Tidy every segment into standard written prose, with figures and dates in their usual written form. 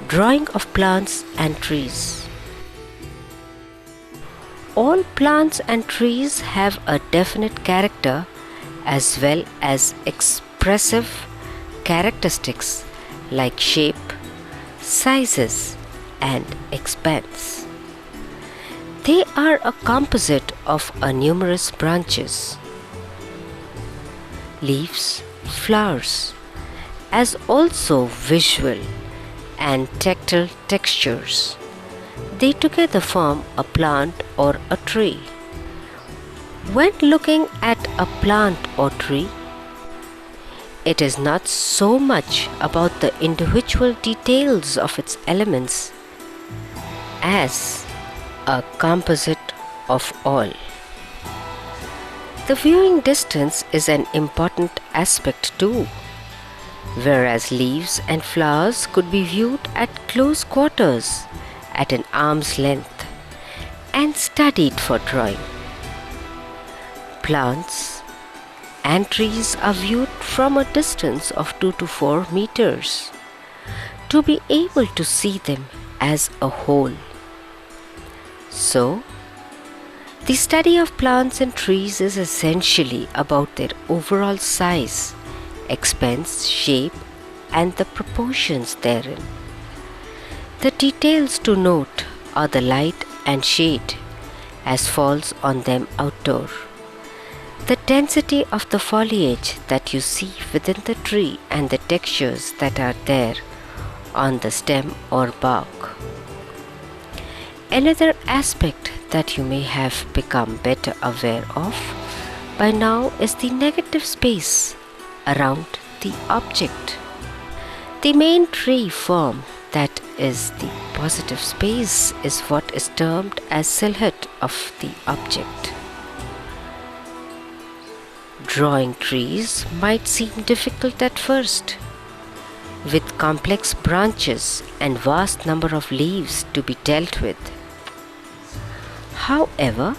Drawing of plants and trees. All plants and trees have a definite character as well as expressive characteristics like shape, sizes, and expanse. They are a composite of numerous branches, leaves, flowers, as also visual and tactile textures. They together form a plant or a tree. When looking at a plant or tree, it is not so much about the individual details of its elements as a composite of all. The viewing distance is an important aspect too, whereas leaves and flowers could be viewed at close quarters at an arm's length and studied for drawing. Plants and trees are viewed from a distance of 2 to 4 meters to be able to see them as a whole. So, the study of plants and trees is essentially about their overall size, expanse, shape, and the proportions therein. The details to note are the light and shade as falls on them outdoor, the density of the foliage that you see within the tree, and the textures that are there on the stem or bark. Another aspect that you may have become better aware of by now is the negative space around the object. The main tree form, that is the positive space, is what is termed as silhouette of the object. Drawing trees might seem difficult at first, with complex branches and vast number of leaves to be dealt with. However,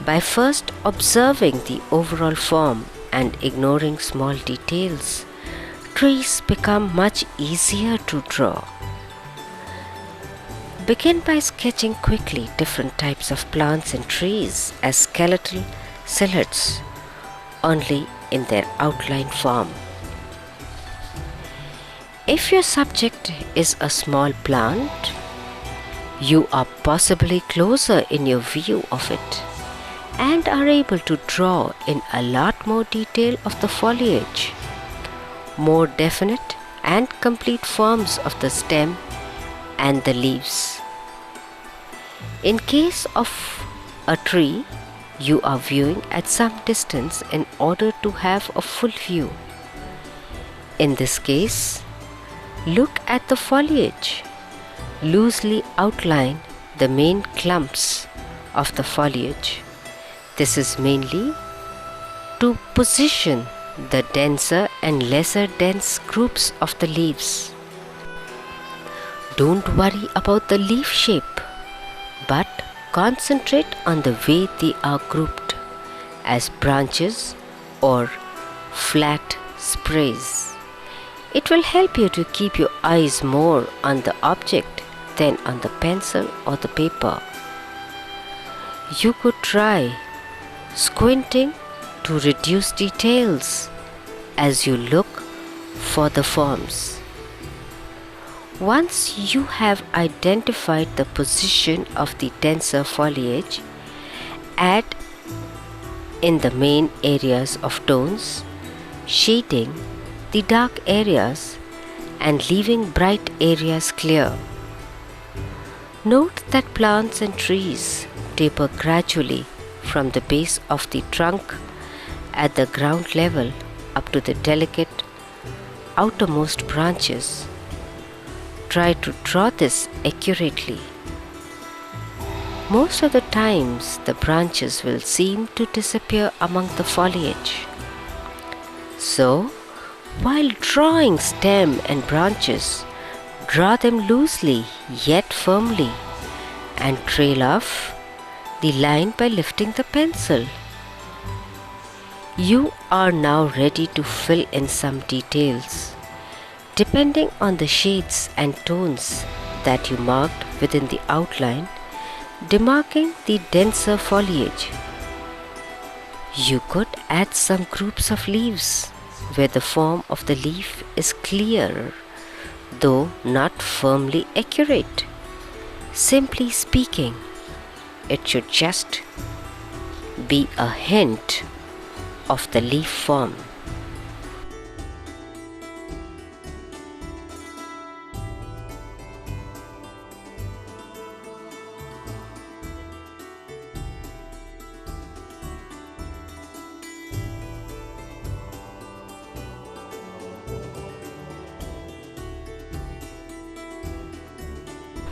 by first observing the overall form and ignoring small details, trees become much easier to draw. Begin by sketching quickly different types of plants and trees as skeletal silhouettes only in their outline form. If your subject is a small plant, you are possibly closer in your view of it and are able to draw in a lot more detail of the foliage, more definite and complete forms of the stem and the leaves. In case of a tree, you are viewing at some distance in order to have a full view. In this case, look at the foliage. Loosely outline the main clumps of the foliage. This is mainly to position the denser and lesser dense groups of the leaves. Don't worry about the leaf shape, but concentrate on the way they are grouped as branches or flat sprays. It will help you to keep your eyes more on the object than on the pencil or the paper. You could try squinting to reduce details as you look for the forms. Once you have identified the position of the denser foliage, add in the main areas of tones, shading the dark areas and leaving bright areas clear. Note that plants and trees taper gradually from the base of the trunk at the ground level up to the delicate outermost branches. Try to draw this accurately. Most of the times, the branches will seem to disappear among the foliage. So, while drawing stem and branches, draw them loosely yet firmly and trail off the line by lifting the pencil. You are now ready to fill in some details. Depending on the shades and tones that you marked within the outline, demarking the denser foliage. You could add some groups of leaves where the form of the leaf is clear, though not firmly accurate. Simply speaking, it should just be a hint of the leaf form.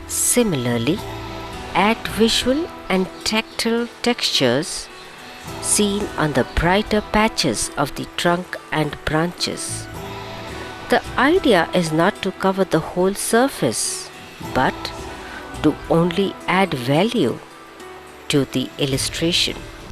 Similarly, add visual and tactile textures seen on the brighter patches of the trunk and branches. The idea is not to cover the whole surface, but to only add value to the illustration.